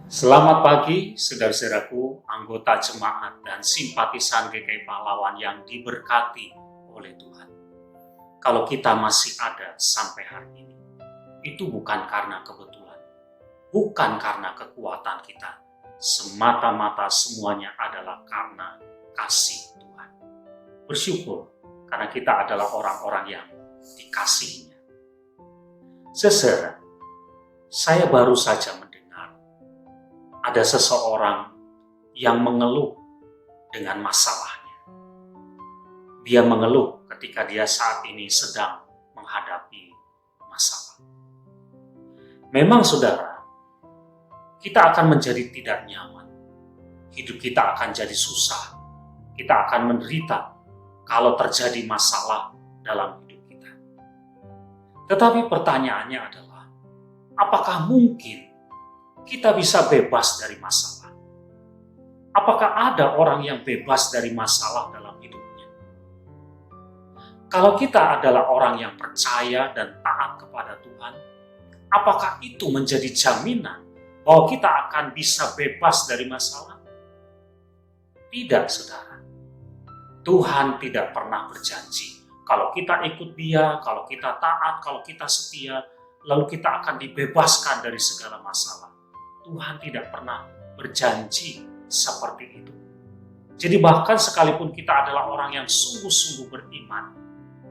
Selamat pagi, saudara-saudaraku, anggota jemaat dan simpatisan GKI Pahlawan yang diberkati oleh Tuhan. Kalau kita masih ada sampai hari ini, itu bukan karena kebetulan, bukan karena kekuatan kita, semata-mata semuanya adalah karena kasih Tuhan. Bersyukur karena kita adalah orang-orang yang dikasihinya. Saudara, saya baru saja mendengar ada seseorang yang mengeluh dengan masalahnya. Dia mengeluh ketika dia saat ini sedang menghadapi masalah. Memang saudara, kita akan menjadi tidak nyaman. Hidup kita akan jadi susah. Kita akan menderita kalau terjadi masalah dalam hidup kita. Tetapi pertanyaannya adalah, apakah mungkin kita bisa bebas dari masalah? Apakah ada orang yang bebas dari masalah dalam hidupnya? Kalau kita adalah orang yang percaya dan taat kepada Tuhan, apakah itu menjadi jaminan bahwa kita akan bisa bebas dari masalah? Tidak, saudara. Tuhan tidak pernah berjanji kalau kita ikut Dia, kalau kita taat, kalau kita setia, lalu kita akan dibebaskan dari segala masalah. Tuhan tidak pernah berjanji seperti itu. Jadi bahkan sekalipun kita adalah orang yang sungguh-sungguh beriman,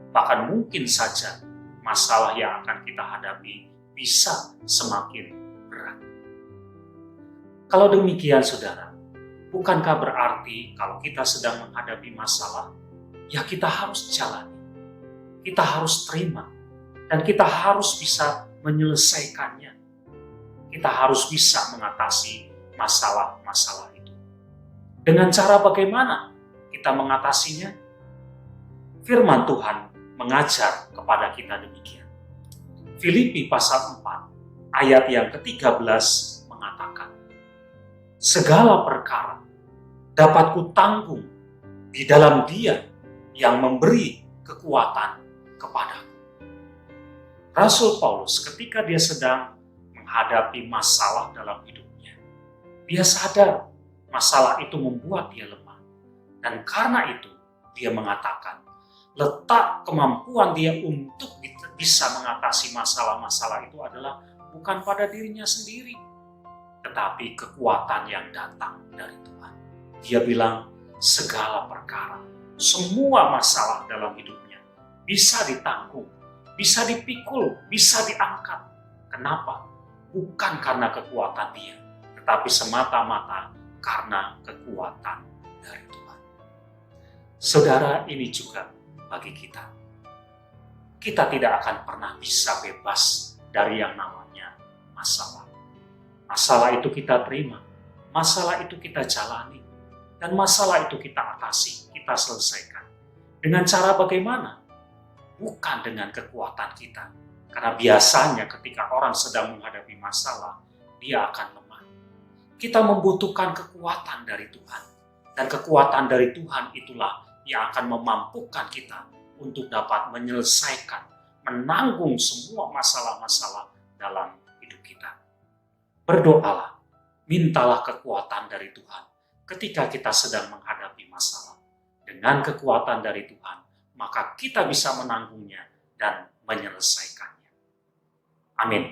bahkan mungkin saja masalah yang akan kita hadapi bisa semakin berat. Kalau demikian saudara, bukankah berarti kalau kita sedang menghadapi masalah, ya kita harus jalani, kita harus terima, dan kita harus bisa menyelesaikannya. Kita harus bisa mengatasi masalah-masalah itu. Dengan cara bagaimana kita mengatasinya? Firman Tuhan mengajar kepada kita demikian. Filipi pasal 4 ayat yang ke-13 mengatakan, segala perkara dapat kutanggung di dalam Dia yang memberi kekuatan kepadaku. Rasul Paulus ketika dia sedang menghadapi masalah dalam hidupnya, dia sadar masalah itu membuat dia lemah. Dan karena itu dia mengatakan, letak kemampuan dia untuk bisa mengatasi masalah-masalah itu adalah bukan pada dirinya sendiri, tetapi kekuatan yang datang dari Tuhan. Dia bilang, segala perkara, semua masalah dalam hidupnya bisa ditanggung, bisa dipikul, bisa diangkat. Kenapa? Bukan karena kekuatan dia, tetapi semata-mata karena kekuatan dari Tuhan. Saudara, ini juga bagi kita. Kita tidak akan pernah bisa bebas dari yang namanya masalah. Masalah itu kita terima, masalah itu kita jalani, dan masalah itu kita atasi, kita selesaikan. Dengan cara bagaimana? Bukan dengan kekuatan kita. Karena biasanya ketika orang sedang menghadapi masalah, dia akan lemah. Kita membutuhkan kekuatan dari Tuhan. Dan kekuatan dari Tuhan itulah yang akan memampukan kita untuk dapat menyelesaikan, menanggung semua masalah-masalah dalam hidup kita. Berdoalah, mintalah kekuatan dari Tuhan ketika kita sedang menghadapi masalah. Dengan kekuatan dari Tuhan, maka kita bisa menanggungnya dan menyelesaikannya. Amin.